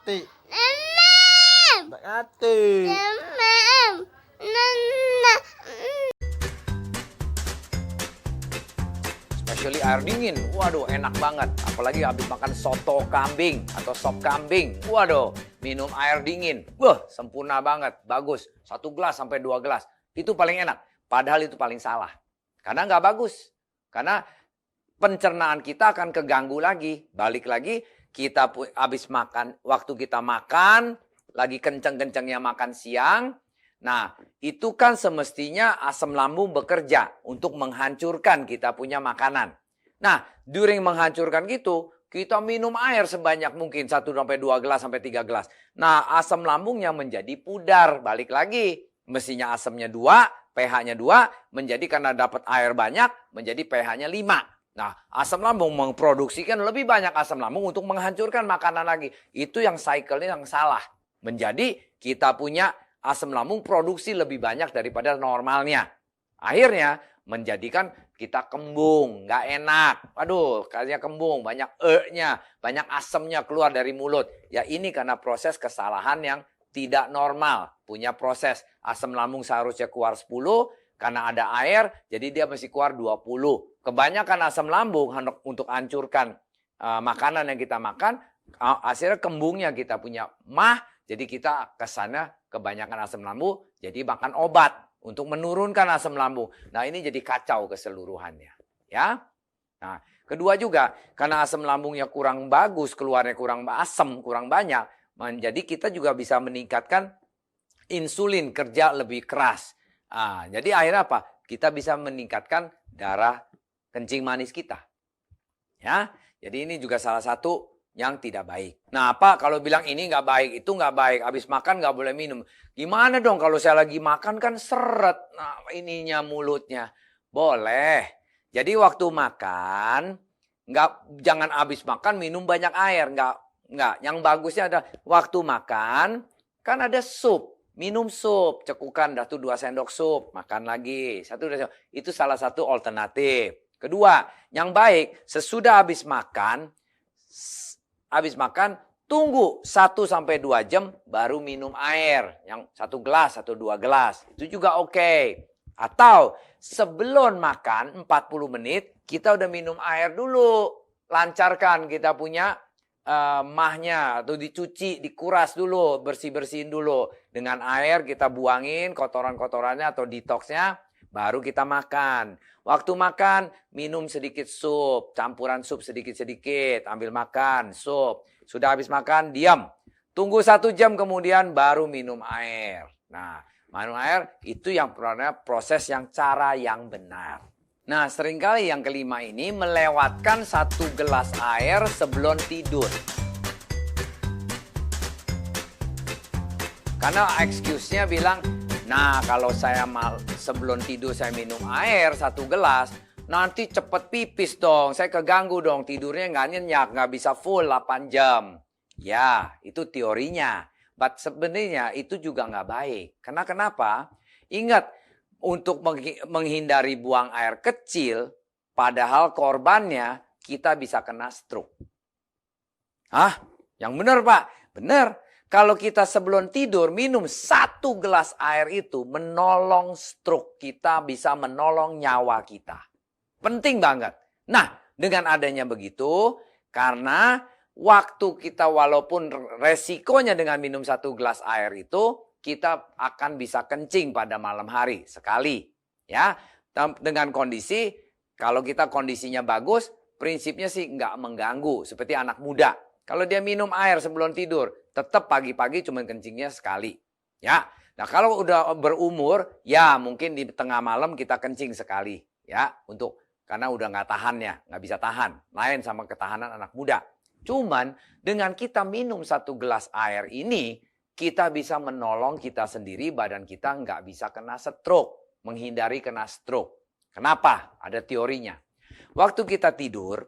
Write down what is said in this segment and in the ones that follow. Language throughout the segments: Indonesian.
Ati. Enam. Ati. Enam. Enam. Especially air dingin, waduh enak banget. Apalagi habis makan soto kambing atau sop kambing. Waduh, minum air dingin. Wah, sempurna banget, bagus. 1 gelas sampai 2 gelas. Itu paling enak. Padahal itu paling salah. Karena nggak bagus. Karena pencernaan kita akan keganggu lagi. Balik lagi, kita habis makan, waktu kita makan, lagi kenceng-kencengnya makan siang. Nah, itu kan semestinya asam lambung bekerja untuk menghancurkan kita punya makanan. Nah, during menghancurkan gitu, kita minum air sebanyak mungkin 1-2 gelas sampai 3 gelas. Nah, asam lambungnya menjadi pudar. Balik lagi, mestinya asamnya 2, pH-nya 2, menjadi karena dapat air banyak, menjadi pH-nya 5. Nah, asam lambung memproduksikan lebih banyak asam lambung untuk menghancurkan makanan lagi. Itu yang cycle-nya yang salah. Menjadi kita punya asam lambung produksi lebih banyak daripada normalnya. Akhirnya menjadikan kita kembung, nggak enak. Aduh, kayaknya kembung, banyak e-nya, banyak asamnya keluar dari mulut. Ya ini karena proses kesalahan yang tidak normal. Punya proses asam lambung seharusnya keluar 10, karena ada air, jadi dia mesti keluar 20. Kebanyakan asam lambung untuk hancurkan makanan yang kita makan, hasilnya kembungnya kita punya mah, jadi kita kesana kebanyakan asam lambung, jadi makan obat untuk menurunkan asam lambung. Nah ini jadi kacau keseluruhannya. Ya. Nah kedua juga, karena asam lambungnya kurang bagus, keluarnya kurang asam, kurang banyak, jadi kita juga bisa meningkatkan insulin kerja lebih keras. Jadi akhirnya apa? Kita bisa meningkatkan darah kencing manis kita. Ya, jadi ini juga salah satu yang tidak baik. Nah, Pak kalau bilang ini nggak baik, itu nggak baik, habis makan nggak boleh minum. Gimana dong kalau saya lagi makan kan seret, nah ininya mulutnya. Boleh. Jadi waktu makan, jangan habis makan minum banyak air, nggak. Yang bagusnya adalah waktu makan, kan ada sup. Minum sup, cekukan dah tuh 2 sendok sup, makan lagi. Itu salah satu alternatif. Kedua, yang baik sesudah habis makan tunggu 1-2 jam baru minum air. Yang 1 gelas atau 2 gelas. Itu juga oke. Atau sebelum makan 40 menit kita udah minum air dulu. Lancarkan kita punya mahnya atau dicuci, dikuras dulu, bersih-bersihin dulu. Dengan air kita buangin kotoran-kotorannya atau detoxnya, baru kita makan. Waktu makan, minum sedikit sup, campuran sup sedikit-sedikit, ambil makan, sup. Sudah habis makan, diam. Tunggu 1 jam kemudian baru minum air. Nah, minum air itu yang proses yang cara yang benar. Nah, seringkali yang kelima ini melewatkan 1 gelas air sebelum tidur. Karena excuse-nya bilang, nah kalau saya sebelum tidur saya minum air 1 gelas, nanti cepet pipis dong, saya keganggu dong, tidurnya nggak nyenyak, nggak bisa full 8 jam. Ya, itu teorinya. But sebenarnya itu juga nggak baik. Karena kenapa? Ingat, untuk menghindari buang air kecil, padahal korbannya kita bisa kena stroke. Hah? Yang benar Pak? Benar. Kalau kita sebelum tidur minum 1 gelas air itu menolong stroke kita, bisa menolong nyawa kita. Penting banget. Nah, dengan adanya begitu, karena waktu kita walaupun resikonya dengan minum 1 gelas air itu, kita akan bisa kencing pada malam hari sekali. Ya, dengan kondisi, kalau kita kondisinya bagus, prinsipnya sih nggak mengganggu. Seperti anak muda. Kalau dia minum air sebelum tidur, tetap pagi-pagi cuma kencingnya sekali. Ya, nah kalau udah berumur, ya mungkin di tengah malam kita kencing sekali. Ya, karena udah nggak tahannya, nggak bisa tahan. Lain sama ketahanan anak muda. Cuman dengan kita minum 1 gelas air ini, kita bisa menolong kita sendiri, badan kita nggak bisa kena stroke. Menghindari kena stroke. Kenapa? Ada teorinya. Waktu kita tidur,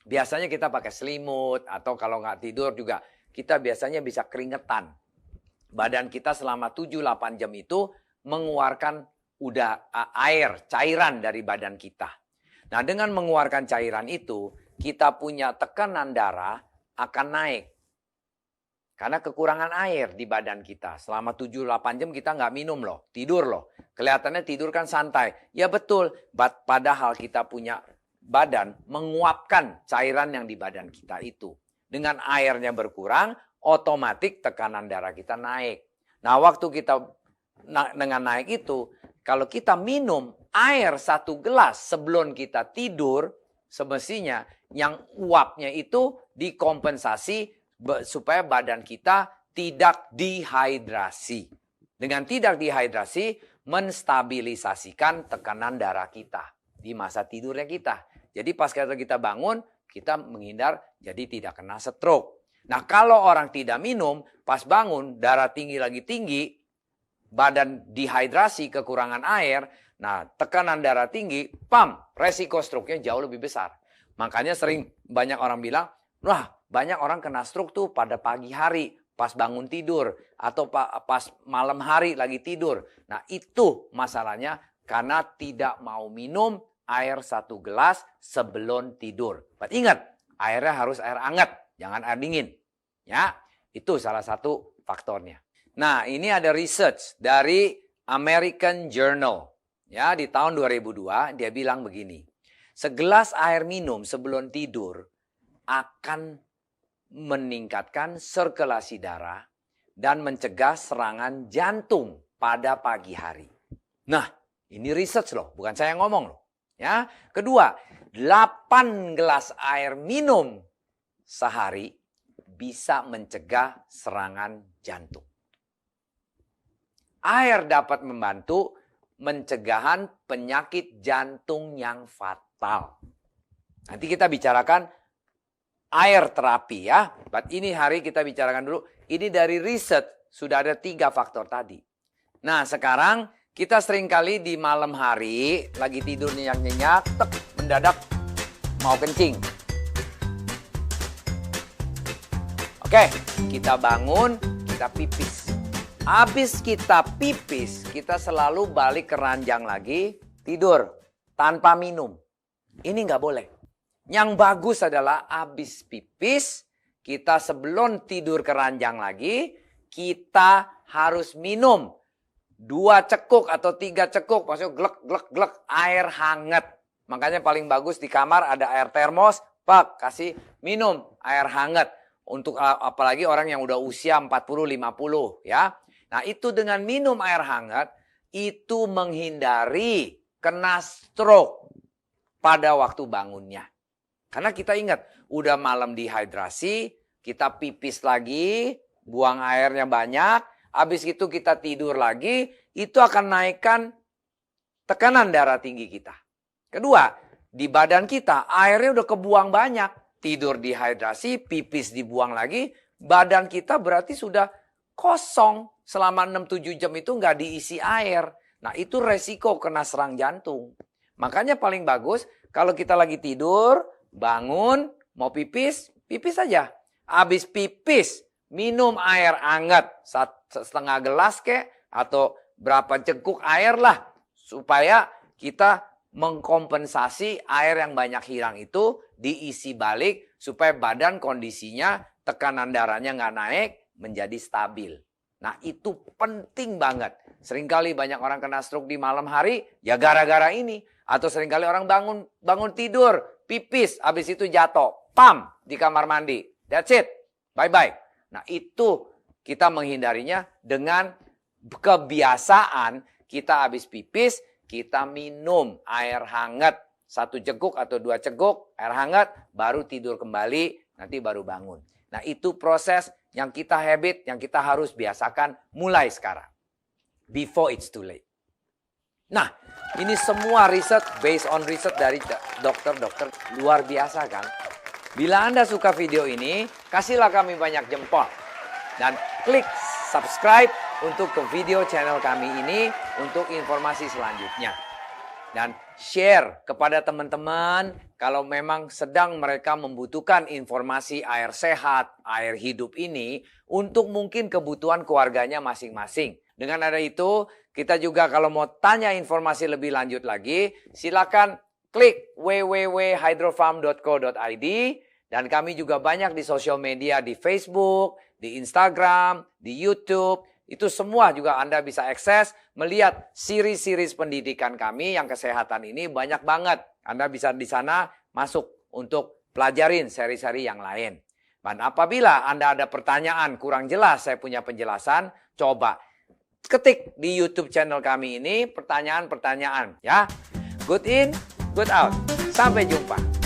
biasanya kita pakai selimut, atau kalau nggak tidur juga, kita biasanya bisa keringetan. Badan kita selama 7-8 jam itu mengeluarkan air, cairan dari badan kita. Nah, dengan mengeluarkan cairan itu, kita punya tekanan darah akan naik. Karena kekurangan air di badan kita. Selama 7-8 jam kita nggak minum loh, tidur loh. Kelihatannya tidur kan santai. Ya betul, padahal kita punya badan menguapkan cairan yang di badan kita itu. Dengan airnya berkurang, otomatis tekanan darah kita naik. Nah, waktu kita dengan naik itu, kalau kita minum air 1 gelas sebelum kita tidur, semestinya yang uapnya itu dikompensasi supaya badan kita tidak dehidrasi. Dengan tidak dehidrasi, menstabilisasikan tekanan darah kita di masa tidurnya kita. Jadi pas kita bangun, kita menghindar jadi tidak kena stroke. Nah, kalau orang tidak minum, pas bangun, darah tinggi lagi tinggi, badan dehidrasi, kekurangan air, nah tekanan darah tinggi, resiko stroke-nya jauh lebih besar. Makanya sering banyak orang bilang, wah banyak orang kena stroke tuh pada pagi hari, pas bangun tidur, atau pas malam hari lagi tidur. Nah itu masalahnya karena tidak mau minum air 1 gelas sebelum tidur. Ingat, airnya harus air hangat, jangan air dingin. Ya, itu salah satu faktornya. Nah, ini ada research dari American Journal. Ya, di tahun 2002 dia bilang begini. Segelas air minum sebelum tidur akan meningkatkan sirkulasi darah dan mencegah serangan jantung pada pagi hari. Nah, ini research loh, bukan saya yang ngomong loh. Ya, kedua, 8 gelas air minum sehari bisa mencegah serangan jantung. Air dapat membantu pencegahan penyakit jantung yang fatal. Nanti kita bicarakan air terapi ya. Ini hari kita bicarakan dulu. Ini dari riset sudah ada 3 faktor tadi. Nah sekarang kita seringkali di malam hari lagi tidur nyenyak-nyenyak, mendadak mau kencing. Oke, kita bangun, kita pipis. Habis kita pipis, kita selalu balik ke ranjang lagi, tidur tanpa minum. Ini nggak boleh. Yang bagus adalah habis pipis, kita sebelum tidur ke ranjang lagi, kita harus minum 2 cekuk atau 3 cekuk, maksudnya glek air hangat. Makanya paling bagus di kamar ada air termos, kasih minum air hangat. Untuk apalagi orang yang udah usia 40-50 ya. Nah itu dengan minum air hangat, itu menghindari kena stroke pada waktu bangunnya. Karena kita ingat, udah malam dehidrasi, kita pipis lagi, buang airnya banyak, habis itu kita tidur lagi, itu akan naikkan tekanan darah tinggi kita. Kedua, di badan kita airnya udah kebuang banyak. Tidur dehidrasi, pipis dibuang lagi, badan kita berarti sudah kosong. Selama 6-7 jam itu nggak diisi air. Nah itu resiko kena serang jantung. Makanya paling bagus kalau kita lagi tidur, bangun, mau pipis, pipis saja. Habis pipis, minum air hangat, 1,5 gelas kek, atau berapa cengkuk air lah. Supaya kita mengkompensasi air yang banyak hilang itu diisi balik supaya badan kondisinya tekanan darahnya nggak naik menjadi stabil. Nah itu penting banget. Seringkali banyak orang kena stroke di malam hari ya gara-gara ini. Atau seringkali orang bangun tidur, pipis, habis itu jatuh, di kamar mandi. That's it, bye-bye. Nah itu kita menghindarinya dengan kebiasaan kita habis pipis, kita minum air hangat 1 ceguk atau 2 ceguk air hangat, baru tidur kembali, nanti baru bangun. Nah itu proses yang kita habit, yang kita harus biasakan mulai sekarang. Before it's too late. Nah ini semua riset, based on riset dari dokter-dokter luar biasa kan. Bila Anda suka video ini, kasihlah kami banyak jempol. Dan klik subscribe untuk ke video channel kami ini untuk informasi selanjutnya. Dan share kepada teman-teman kalau memang sedang mereka membutuhkan informasi air sehat, air hidup ini untuk mungkin kebutuhan keluarganya masing-masing. Dengan ada itu, kita juga kalau mau tanya informasi lebih lanjut lagi, silakan klik www.hydrofarm.co.id. Dan kami juga banyak di sosial media, di Facebook, di Instagram, di YouTube. Itu semua juga Anda bisa akses melihat series-series pendidikan kami yang kesehatan ini banyak banget. Anda bisa di sana masuk untuk pelajarin seri-seri yang lain. Dan apabila Anda ada pertanyaan kurang jelas, saya punya penjelasan, coba ketik di YouTube channel kami ini pertanyaan-pertanyaan ya. Good in, good out. Sampai jumpa.